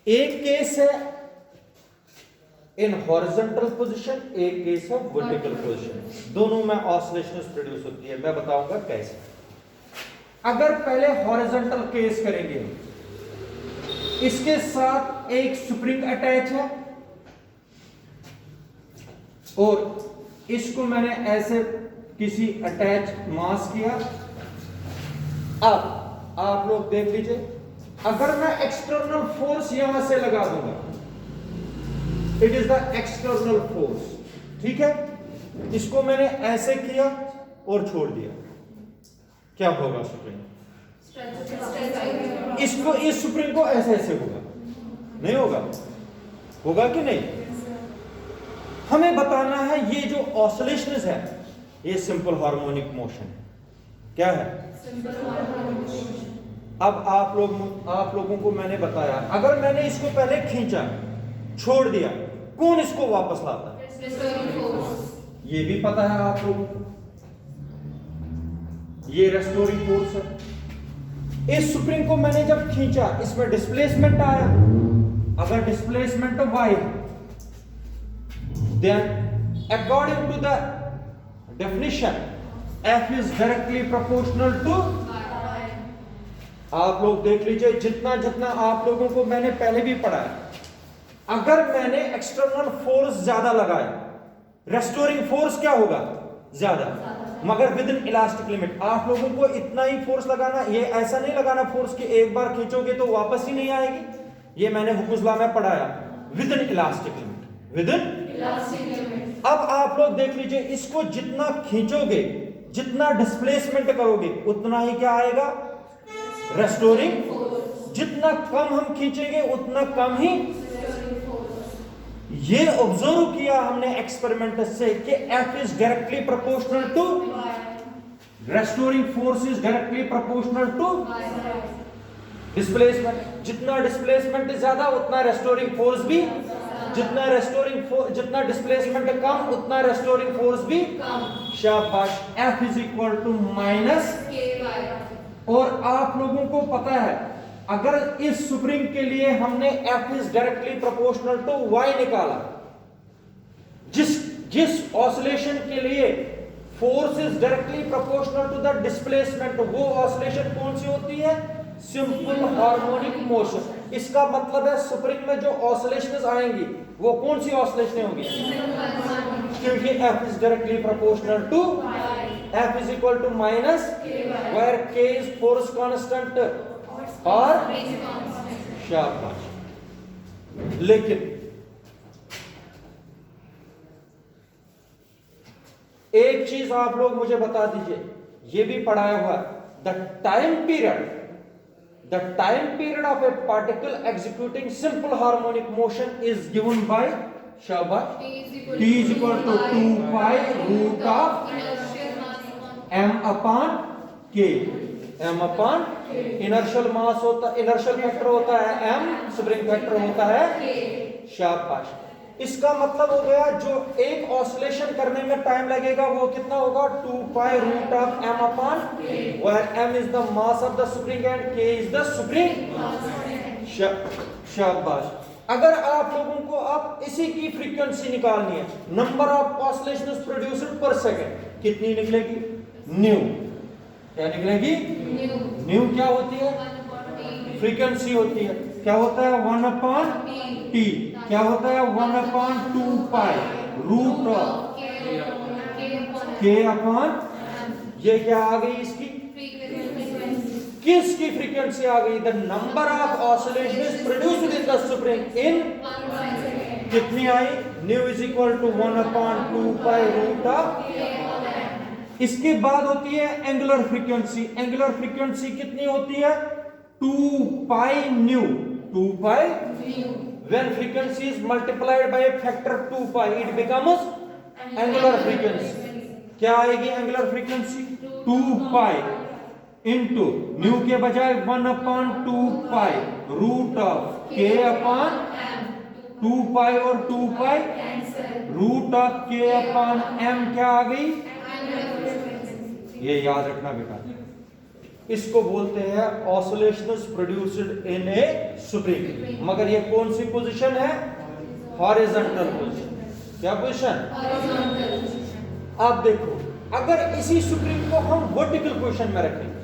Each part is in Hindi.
एक केस है इन हॉरिजॉन्टल पोजीशन, एक केस है वर्टिकल पोजीशन, दोनों में ऑसिलेशंस प्रोड्यूस होती है। मैं बताऊंगा कैसे। अगर पहले हॉरिजॉन्टल केस करेंगे, इसके साथ एक स्प्रिंग अटैच है और इसको मैंने ऐसे किसी अटैच मास किया। अब आप लोग देख लीजिए, अगर मैं एक्सटर्नल फोर्स यहां से लगा दूंगा, it is the external force, ठीक है। इसको मैंने ऐसे किया और छोड़ दिया, क्या होगा स्प्रिंग? इसको, इस स्प्रिंग को ऐसे ऐसे होगा, नहीं होगा? होगा कि नहीं? हमें बताना है ये जो ऑसिलेशंस है ये सिंपल हार्मोनिक मोशन है। क्या है? अब आप लोगों को मैंने बताया, अगर मैंने इसको पहले खींचा, छोड़ दिया, कौन इसको वापस लाता है? ये भी पता है आप लोगों को, ये रेस्टोरिंग फोर्स है। इस स्प्रिंग को मैंने जब खींचा, इसमें डिस्प्लेसमेंट आया। अगर displacement y, then according to the definition F is directly proportional to, आप लोग देख लीजिए, जितना जितना आप लोगों को मैंने पहले भी पढ़ा है, अगर मैंने एक्सटर्नल फोर्स ज्यादा लगाया, रेस्टोरिंग फोर्स क्या होगा? ज्यादा, मगर विद इन इलास्टिक लिमिट। आप लोगों को इतना ही फोर्स लगाना, ये ऐसा नहीं लगाना फोर्स कि एक बार खींचोगे तो वापस ही नहीं आएगी। ये मैंने हुकुज़ला में पढ़ाया, with in elastic limit, with in elastic limit. अब आप लोग देख लीजिए, इसको जितना खींचोगे, जितना डिस्प्लेसमेंट करोगे, उतना ही क्या आएगा? रेस्टोरिंग। जितना कम हम खींचेंगे उतना कम ही। ये ऑब्जर्व किया हमने एक्सपेरिमेंट से कि F is directly proportional to, restoring force is directly proportional to displacement. जितना डिस्प्लेसमेंट ज्यादा उतना रेस्टोरिंग फोर्स भी, जितना डिस्प्लेसमेंट कम उतना रेस्टोरिंग फोर्स भी कम। शाबाश। F is equal to minus k। और आप लोगों को पता है, अगर इस स्प्रिंग के लिए हमने F is directly proportional to y निकाला, जिस ऑसिलेशन के लिए force is directly proportional to the displacement, वो ऑसिलेशन कौन सी होती है? Simple harmonic motion. इसका मतलब है स्प्रिंग में जो ऑसिलेशंस आएंगी वो कौन सी ऑसिलेशन होगी? क्योंकि F is directly proportional to, F is equal to minus where K is force constant और शाबाश। लेकिन एक चीज आप लोग मुझे बता दीजिए, ये भी पढ़ाया हुआ, the time period of a particle executing simple harmonic motion is given by, शाबाश, T is equal to 2 pi root of m upon k। m upon inertial mass होता, इनर्शियल फैक्टर होता है m, स्प्रिंग फैक्टर होता है k। शाबाश। इसका मतलब हो गया, जो एक ऑसिलेशन करने में टाइम लगेगा वो कितना होगा? 2 pi root of m upon, where m is the mass of the spring and k is the spring. शाबाश। अगर आप लोगों को आप इसी की फ्रीक्वेंसी निकालनी है, नंबर ऑफ ऑसिलेशंस प्रोड्यूस्ड पर सेकंड, कितनी निकलेगी? न्यू। क्या निकलेगी? न्यू क्या होती है? फ्रीक्वेंसी होती है। क्या होता है? 1 अपॉन टी। क्या होता है? 1 upon 2 pi root of k upon, ये क्या आ गई इसकी? किसकी फ्रीक्वेंसी आ गई? The number of oscillations produced in the spring in, कितनी आई? Nu is equal to 1 upon 2 pi root of. इसके बाद होती है एंगुलर फ्रीक्वेंसी। एंगुलर फ्रीक्वेंसी कितनी होती है? 2 pi nu, 2 pi nu. When frequency is multiplied by a factor 2 pi, it becomes angular frequency. क्या आएगी angular frequency? 2 pi into nu के बजाय 1 upon 2 pi root of k upon 2 pi और 2 pi root of k upon m। क्या आ गई? ये याद रखना बेटा, इसको बोलते हैं ऑसिलेशंस प्रोड्यूस्ड इन ए स्प्रिंग। मगर ये कौन सी पोजीशन है? Horizontal position. क्या पोजीशन? आप देखो, अगर इसी स्प्रिंग को हम वर्टिकल पोजीशन में रखेंगे,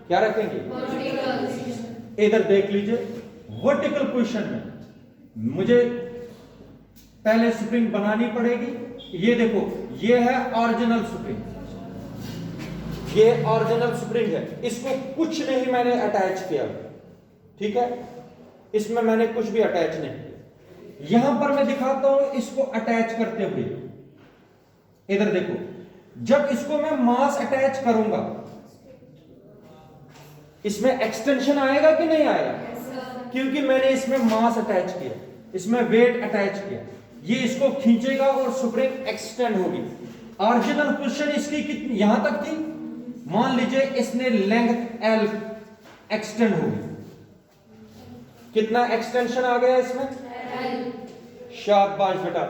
क्या रखेंगे? इधर देख लीजिए, वर्टिकल पोजीशन में मुझे पहले स्प्रिंग बनानी पड़ेगी। ये देखो, ये है ओरिजिनल स्प्रिंग, ये ओरिजिनल स्प्रिंग है, इसको कुछ नहीं मैंने अटैच किया, ठीक है, इसमें मैंने कुछ भी अटैच नहीं किया। यहां पर मैं दिखाता हूं इसको अटैच करते हुए। इधर देखो, जब इसको मैं मास अटैच करूंगा, इसमें एक्सटेंशन आएगा कि नहीं आएगा? क्योंकि मैंने इसमें मास अटैच किया, इसमें वेट अटैच किया, ये इसको खींचेगा और स्प्रिंग एक्सटेंड होगी। ओरिजिनल पोजीशन इसकी कितनी यहां तक थी, मान लीजिए इसने लेंथ L एक्सटेंड होगी, कितना एक्सटेंशन आ गया इसमें? शाबाश बेटा।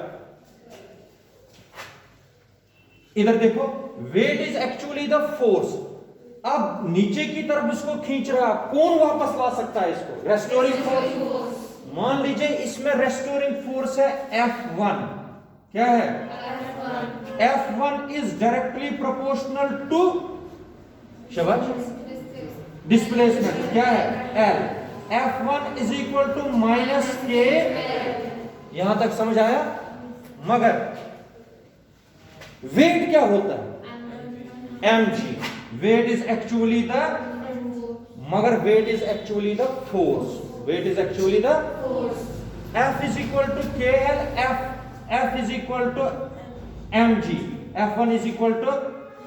इधर देखो, weight is actually the force. अब नीचे की तरफ इसको खींच रहा, कौन वापस ला सकता है इसको? Restoring force. मान लीजिए इसमें रेस्टोरिंग फोर्स है F1। क्या है? F1 is directly proportional to displacement. क्या है? L। F1 is equal to minus K. यहां तक समझ आया? मगर वेट क्या होता है? mg। Weight is actually the, मगर weight is actually the force. Weight is actually the force. F is equal to KL। F is equal to mg। F1 is equal to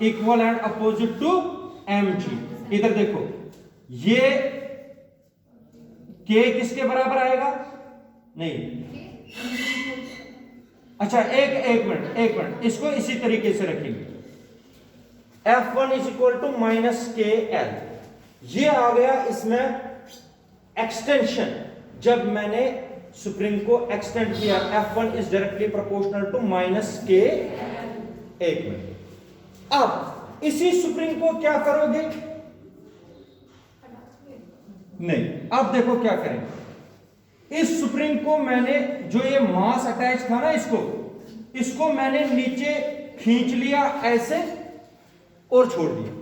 equal and opposite to mg। इधर देखो, ये K किसके बराबर आएगा? नहीं, अच्छा एक मिनट, इसको इसी तरीके से रखेंगे। F1 is equal to minus KL। ये आ गया इसमें एक्सटेंशन। जब मैंने स्प्रिंग को एक्सटेंड किया, F1 is directly proportional to minus K। एक मिनट, अब इसी स्प्रिंग को क्या करोगे? नहीं, अब देखो क्या करेंगे। इस स्प्रिंग को मैंने, जो ये मास अटैच था ना, इसको मैंने नीचे खींच लिया ऐसे और छोड़ दिया,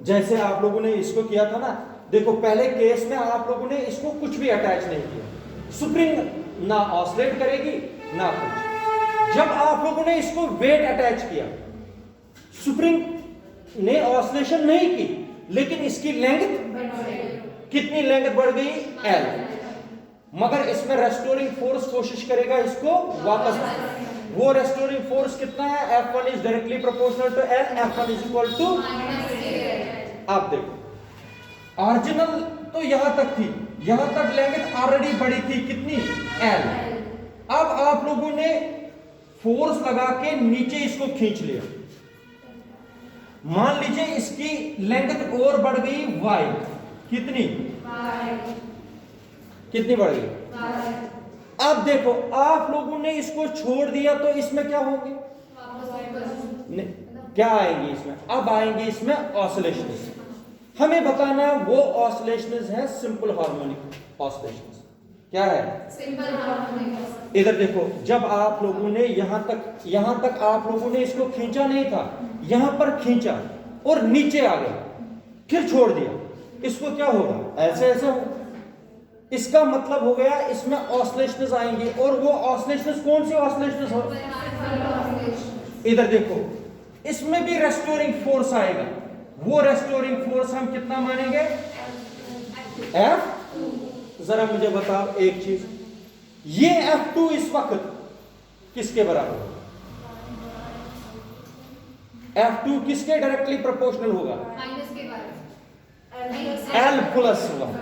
जैसे आप लोगों ने इसको किया था ना। देखो, पहले केस में आप लोगों ने इसको कुछ भी अटैच नहीं किया, स्प्रिंग ना ऑसिलेट करेगी ना कुछ। जब आप लोगों ने इसको वेट अटैच किया, स्प्रिंग ने ऑसिलेशन नहीं की, लेकिन इसकी लेंथ, कितनी लेंथ बढ़ गई? L। मगर इसमें रेस्टोरिंग फोर्स कोशिश करेगा इसको वापस। वो रेस्टोरिंग फोर्स कितना है? F1 is directly proportional to L। F1 is equal to, आप देखो, ओरिजिनल तो यहां तक थी, यहां तक लेंथ ऑलरेडी बड़ी थी, कितनी? L। अब आप लोगों ने फोर्स लगा के नीचे इसको खींच लिया, मान लीजिए इसकी लेंथ और बढ़ गई Y। कितनी? कितनी बढ़ गई? अब देखो, आप लोगों ने इसको छोड़ दिया तो इसमें क्या होगी? क्या आएंगी इसमें? अब आएंगी इसमें ऑसिलेशंस। हमें बताना है वो ऑसिलेशंस है सिंपल हार्मोनिक ऑसिलेशंस। क्या है? Simple harmonic. इधर देखो, जब आप लोगों ने यहां तक आप लोगों ने इसको खींचा नहीं था, यहां पर खींचा और नीचे आ गया, फिर छोड़ दिया, इसको क्या होगा? ऐसे होगा। इसका मतलब हो गया इसमें ऑसिलेशंस आएंगे, और वो ऑसिलेशंस कौन सी ऑसिलेशंस हो? इधर देखो, इसमें भी रेस्टोरिंग फोर्स आएगा। वो रेस्टोरिंग फोर्स हम कितना मानेंगे? F। जरा मुझे बताओ एक चीज, ये F2 इस वक्त किसके बराबर? F2 किसके डायरेक्टली प्रोपोर्शनल होगा? L plus 1।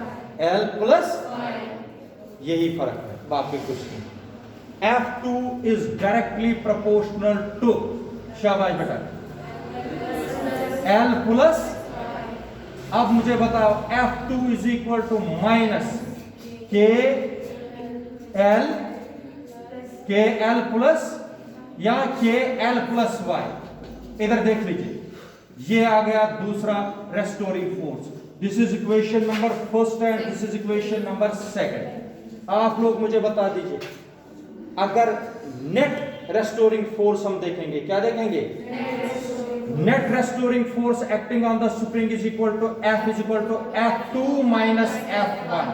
L प्लस, यही फर्क है, बाकी कुछ नहीं। F2 is directly proportional to, शाबाश बेटा, L प्लस। अब मुझे बताओ, F2 is equal to minus KL plus या KL प्लस Y। इधर देख लीजिए, ये आ गया दूसरा restoring force. This is equation number first and this is equation number second. आप लोग मुझे बता दीजिए, अगर नेट रेस्टोरिंग फोर्स हम देखेंगे, क्या देखेंगे? Net restoring force acting on the spring is equal to F2 minus F1।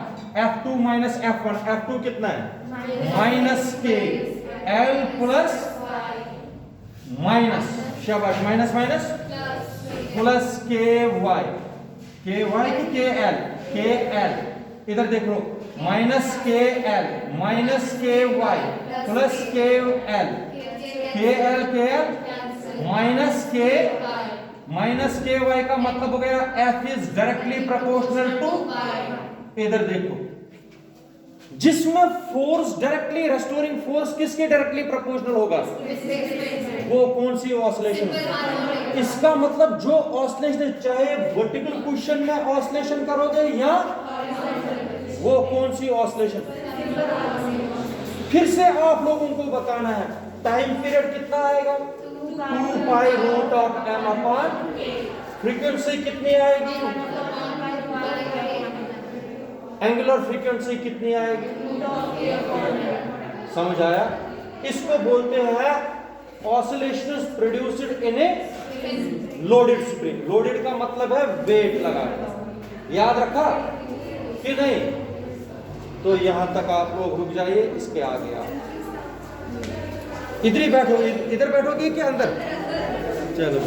F2 minus F1, F2 कितना है? Minus K L plus minus, शाबाश, minus minus plus K Y की के एल, इधर देख लो, minus K L Y plus K L minus K Y का मतलब हो गया F is directly proportional to, इधर देखो, जिसमें फोर्स डायरेक्टली रेस्टोरिंग फोर्स किसके डायरेक्टली प्रोपोर्शनल होगा? वो कौन सी ऑसिलेशन? इसका मतलब जो ऑसिलेशन, चाहे वर्टिकल पोजीशन में ऑसिलेशन करोगे या वो कौन सी ऑसिलेशन? फिर से आप लोगों को बताना है, टाइम पीरियड कितना आएगा? 2 pi root of m upon, frequency कितनी आएगी? एंगुलर फ्रीक्वेंसी कितनी आएगी? समझ आया? इसको बोलते हैं ऑसिलेशंस प्रोड्यूस्ड इन ए लोडेड स्प्रिंग। लोडेड का मतलब है वेट लगाना, याद रखा कि नहीं? तो यहां तक आप लोग रुक जाइए, इसके आगे आप इधर ही बैठो, इधर बैठोगे कि अंदर? चलो।